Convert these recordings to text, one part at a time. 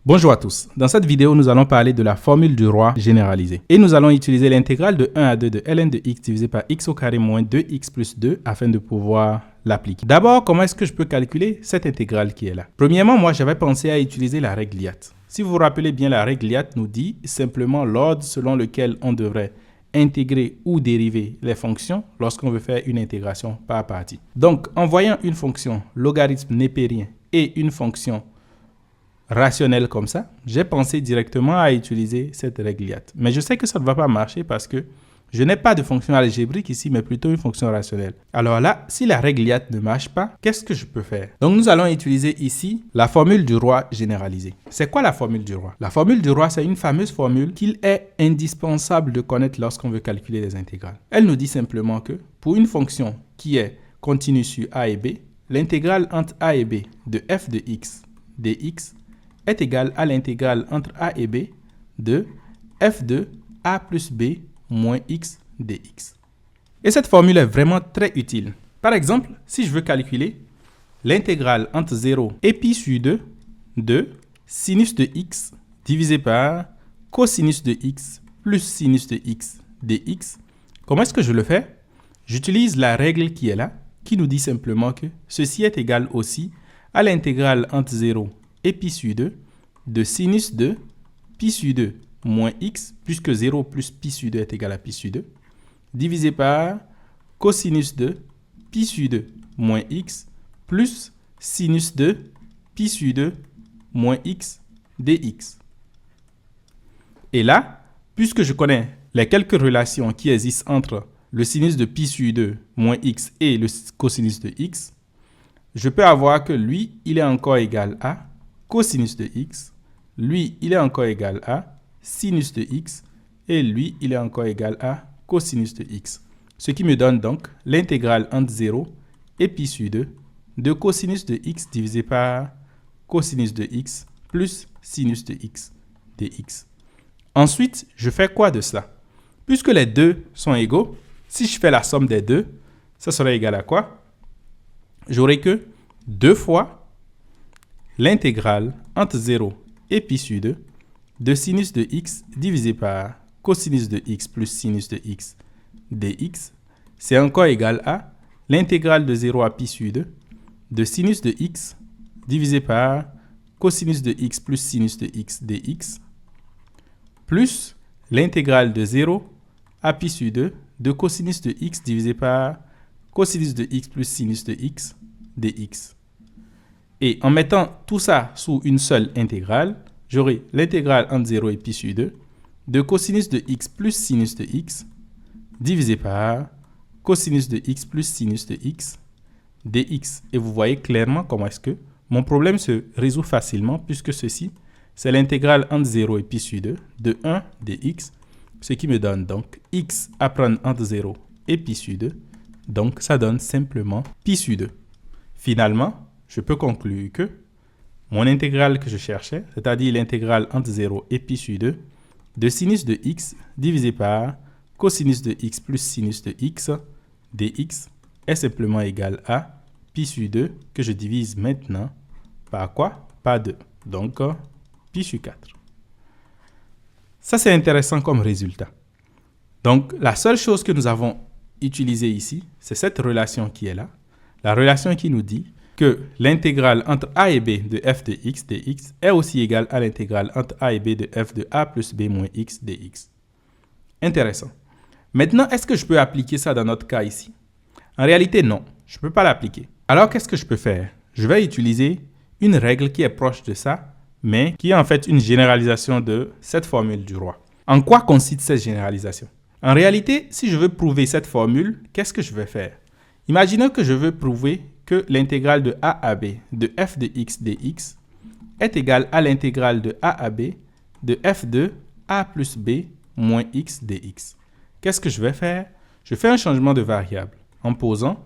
Bonjour à tous. Dans cette vidéo, nous allons parler de la formule du roi généralisée. Et nous allons utiliser l'intégrale de 1 à 2 de ln de x divisé par x au carré moins 2x plus 2 afin de pouvoir l'appliquer. D'abord, comment est-ce que je peux calculer cette intégrale qui est là? Premièrement, moi, j'avais pensé à utiliser la règle LIAT. Si vous vous rappelez bien, la règle LIAT nous dit simplement l'ordre selon lequel on devrait intégrer ou dériver les fonctions lorsqu'on veut faire une intégration par partie. Donc, en voyant une fonction logarithme népérien et une fonction rationnelle comme ça, j'ai pensé directement à utiliser cette règle LIAT. Mais je sais que ça ne va pas marcher parce que je n'ai pas de fonction algébrique ici, mais plutôt une fonction rationnelle. Alors là, si la règle LIAT ne marche pas, qu'est-ce que je peux faire? Donc nous allons utiliser ici la formule du roi généralisée. C'est quoi la formule du roi? La formule du roi, c'est une fameuse formule qu'il est indispensable de connaître lorsqu'on veut calculer les intégrales. Elle nous dit simplement que pour une fonction qui est continue sur a et b, l'intégrale entre a et b de f de x dx est égale à l'intégrale entre a et b de f de a plus b moins x dx. Et cette formule est vraiment très utile. Par exemple, si je veux calculer l'intégrale entre 0 et pi sur 2 de sinus de x divisé par cosinus de x plus sinus de x dx, comment est-ce que je le fais? J'utilise la règle qui est là, qui nous dit simplement que ceci est égal aussi à l'intégrale entre 0 et pi sur 2 de sinus de pi sur 2 moins x, puisque 0 plus pi sur 2 est égal à pi sur 2, divisé par cosinus de pi sur 2 moins x plus sinus de pi sur 2 moins x dx. Et là, puisque je connais les quelques relations qui existent entre le sinus de pi sur 2 moins x et le cosinus de x, je peux avoir que lui, il est encore égal à cosinus de x, lui, il est encore égal à sinus de x, et lui, il est encore égal à cosinus de x. Ce qui me donne donc l'intégrale entre 0 et pi sur 2 de cosinus de x divisé par cosinus de x plus sinus de x dx. Ensuite, je fais quoi de cela? Puisque les deux sont égaux, si je fais la somme des deux, ça serait égal à quoi? J'aurai que 2 fois l'intégrale entre 0 et pi sur 2 de sinus de x divisé par cosinus de x plus sinus de x dx, c'est encore égal à l'intégrale de 0 à pi sur 2 de sinus de x divisé par cosinus de x plus sinus de x dx, plus l'intégrale de 0 à pi sur 2 de cosinus de x divisé par cosinus de x plus sinus de x dx. Et en mettant tout ça sous une seule intégrale, j'aurai l'intégrale entre 0 et pi sur 2 de cosinus de x plus sinus de x divisé par cosinus de x plus sinus de x dx. Et vous voyez clairement comment est-ce que mon problème se résout facilement, puisque ceci, c'est l'intégrale entre 0 et pi sur 2 de 1 dx, ce qui me donne donc x à prendre entre 0 et pi sur 2. Donc, ça donne simplement pi sur 2. Finalement, je peux conclure que mon intégrale que je cherchais, c'est-à-dire l'intégrale entre 0 et pi sur 2 de sinus de x divisé par cosinus de x plus sinus de x dx est simplement égal à pi sur 2 que je divise maintenant par quoi? Par 2. Donc, pi sur 4. Ça, c'est intéressant comme résultat. Donc, la seule chose que nous avons utilisée ici, c'est cette relation qui est là. La relation qui nous dit que l'intégrale entre a et b de f de x dx est aussi égale à l'intégrale entre a et b de f de a plus b moins x dx. Intéressant. Maintenant, est-ce que je peux appliquer ça dans notre cas ici? En réalité, non. Je ne peux pas l'appliquer. Alors, qu'est-ce que je peux faire? Je vais utiliser une règle qui est proche de ça, mais qui est en fait une généralisation de cette formule du roi. En quoi consiste cette généralisation? En réalité, si je veux prouver cette formule, qu'est-ce que je vais faire? Imaginons que je veux prouver que l'intégrale de a à b de f de x dx est égale à l'intégrale de a à b de f de a plus b moins x dx. Qu'est-ce que je vais faire? Je fais un changement de variable en posant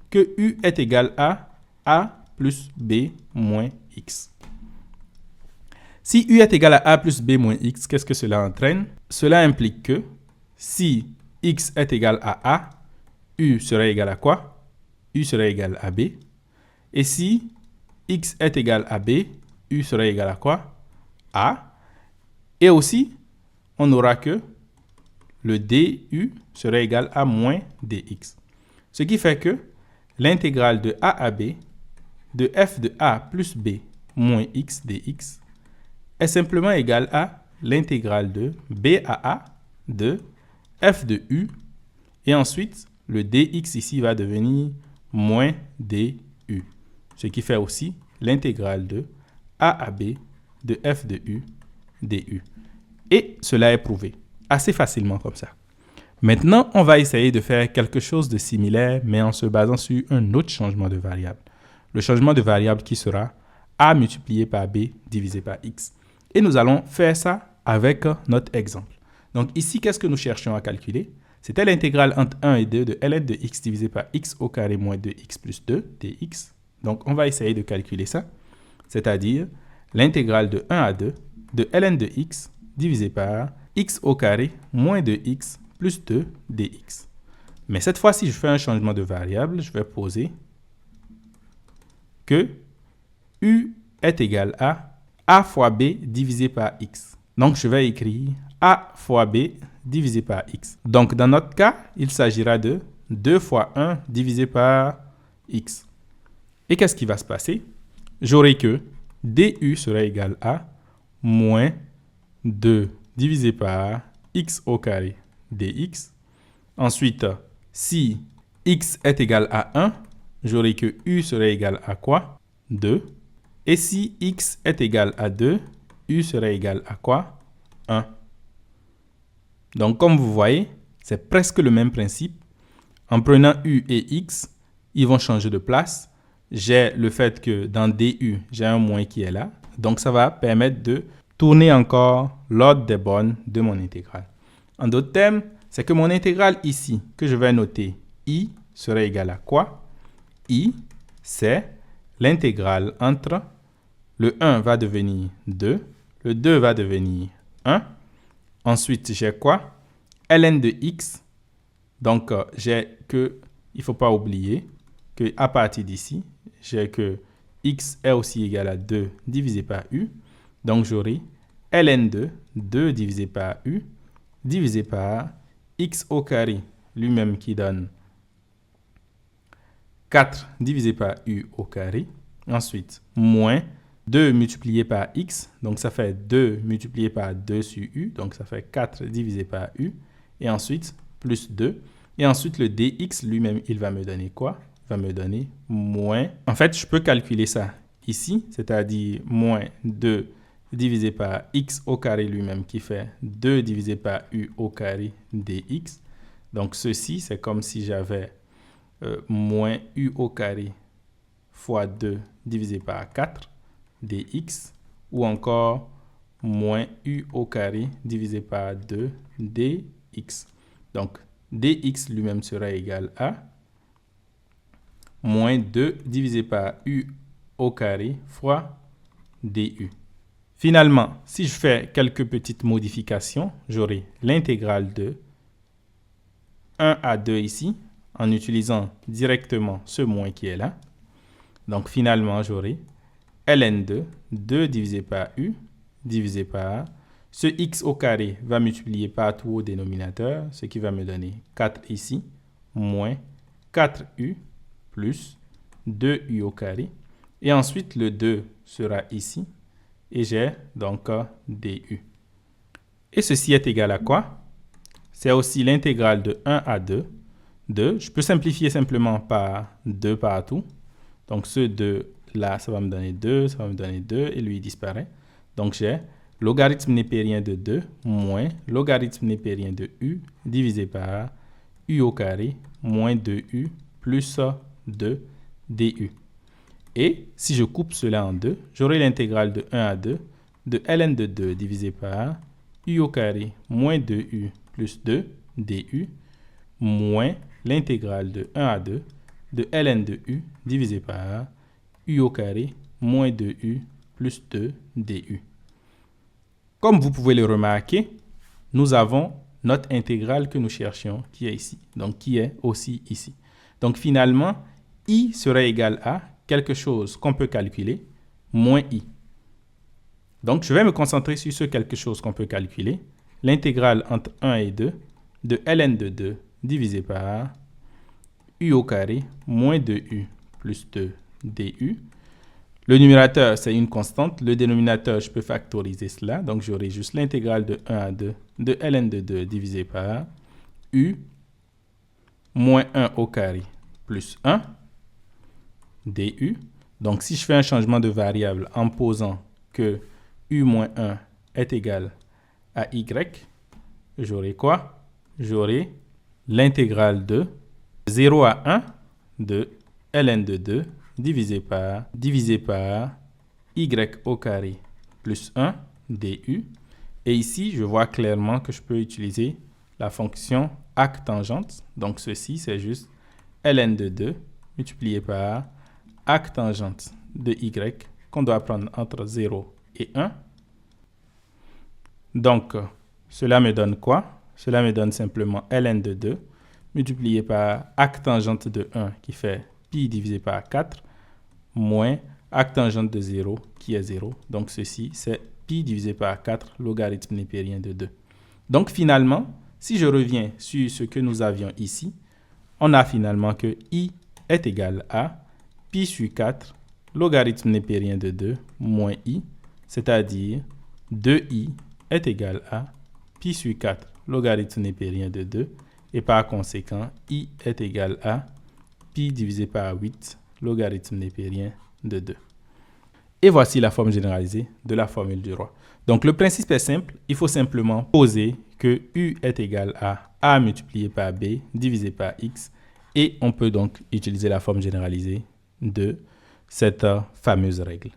que u est égal à a plus b moins x. Si u est égal à a plus b moins x, qu'est-ce que cela entraîne? Cela implique que si x est égal à a, u serait égal à quoi? U serait égal à b. Et si x est égal à b, u sera égal à quoi? A. Et aussi, on aura que le du serait égal à moins dx. Ce qui fait que l'intégrale de a à b de f de a plus b moins x dx est simplement égale à l'intégrale de b à a de f de u. Et ensuite, le dx ici va devenir moins du. Ce qui fait aussi l'intégrale de a à b de f de u du. Et cela est prouvé assez facilement comme ça. Maintenant, on va essayer de faire quelque chose de similaire, mais en se basant sur un autre changement de variable. Le changement de variable qui sera a multiplié par b divisé par x. Et nous allons faire ça avec notre exemple. Donc ici, qu'est-ce que nous cherchions à calculer? C'était l'intégrale entre 1 et 2 de ln de x divisé par x au carré moins 2x plus 2 dx. Donc on va essayer de calculer ça, c'est-à-dire l'intégrale de 1 à 2 de ln de x divisé par x au carré moins 2x plus 2 dx. Mais cette fois-ci, je fais un changement de variable. Je vais poser que u est égal à a fois b divisé par x. Donc, je vais écrire a fois b divisé par x. Donc, dans notre cas, il s'agira de 2 fois 1 divisé par x. Et qu'est-ce qui va se passer? J'aurai que du sera égal à moins 2 divisé par x au carré dx. Ensuite, si x est égal à 1, j'aurai que u serait égal à quoi? 2. Et si x est égal à 2, u serait égal à quoi? 1. Donc, comme vous voyez, c'est presque le même principe. En prenant u et x, ils vont changer de place. J'ai le fait que dans du, j'ai un moins qui est là. Donc, ça va permettre de tourner encore l'ordre des bornes de mon intégrale. En d'autres termes, c'est que mon intégrale ici, que je vais noter I, serait égal à quoi? I, c'est l'intégrale entre le 1 va devenir 2, le 2 va devenir 1. Ensuite, j'ai quoi? Ln de x. Donc, j'ai que, il ne faut pas oublier que à partir d'ici, j'ai que x est aussi égal à 2 divisé par u. Donc, j'aurai ln de 2 divisé par u divisé par x au carré, lui-même qui donne 4 divisé par u au carré. Ensuite, moins 2 multiplié par x, donc ça fait 2 multiplié par 2 sur u, donc ça fait 4 divisé par u. Et ensuite, plus 2. Et ensuite, le dx lui-même, il va me donner quoi? Il va me donner moins. En fait, je peux calculer ça ici, c'est-à-dire moins 2 divisé par x au carré lui-même qui fait 2 divisé par u au carré dx. Donc, ceci, c'est comme si j'avais moins u au carré fois 2 divisé par 4 dx ou encore moins u au carré divisé par 2 dx. Donc, dx lui-même sera égal à moins 2 divisé par u au carré fois du. Finalement, si je fais quelques petites modifications, j'aurai l'intégrale de 1 à 2 ici, en utilisant directement ce moins qui est là. Donc, finalement, j'aurai ln de 2 divisé par u divisé par ce x au carré va multiplier par tout au dénominateur, ce qui va me donner 4 ici, moins 4u plus 2u au carré. Et ensuite, le 2 sera ici. Et j'ai donc du. Et ceci est égal à quoi? C'est aussi l'intégrale de 1 à 2. Je peux simplifier simplement par 2 partout. Donc, ce 2 là, ça va me donner 2, ça va me donner 2, et lui, il disparaît. Donc, j'ai logarithme népérien de 2 moins logarithme népérien de u divisé par u au carré moins 2u plus 2 du. Et si je coupe cela en deux, j'aurai l'intégrale de 1 à 2 de ln de 2 divisé par u au carré moins 2u plus 2 du moins l'intégrale de 1 à 2 de ln de u divisé par u au carré moins 2u plus 2 du. Comme vous pouvez le remarquer, nous avons notre intégrale que nous cherchions qui est ici, donc qui est aussi ici. Donc finalement, I serait égal à quelque chose qu'on peut calculer, moins I. Donc, je vais me concentrer sur ce quelque chose qu'on peut calculer. L'intégrale entre 1 et 2 de ln de 2 divisé par u au carré moins 2u plus 2 du. Le numérateur, c'est une constante. Le dénominateur, je peux factoriser cela. Donc, j'aurai juste l'intégrale de 1 à 2 de ln de 2 divisé par u moins 1 au carré plus 1 du. Donc, si je fais un changement de variable en posant que u moins 1 est égal à y, j'aurai quoi? J'aurai l'intégrale de 0 à 1 de ln de 2 divisé par y au carré plus 1 du. Et ici, je vois clairement que je peux utiliser la fonction arctangente. Donc, ceci, c'est juste ln de 2 multiplié par arctangente de y qu'on doit prendre entre 0 et 1. Donc, cela me donne quoi? Cela me donne simplement ln de 2 multiplié par arctangente de 1 qui fait pi divisé par 4 moins arctangente de 0 qui est 0. Donc, ceci, c'est pi divisé par 4 logarithme népérien de 2. Donc, finalement, si je reviens sur ce que nous avions ici, on a finalement que i est égal à pi sur 4 logarithme népérien de 2 moins i, c'est-à-dire 2i est égal à pi sur 4 logarithme népérien de 2 et par conséquent, i est égal à pi divisé par 8 logarithme népérien de 2. Et voici la forme généralisée de la formule du roi. Donc, le principe est simple. Il faut simplement poser que u est égal à a multiplié par b divisé par x. Et on peut donc utiliser la forme généralisée de cette fameuse règle.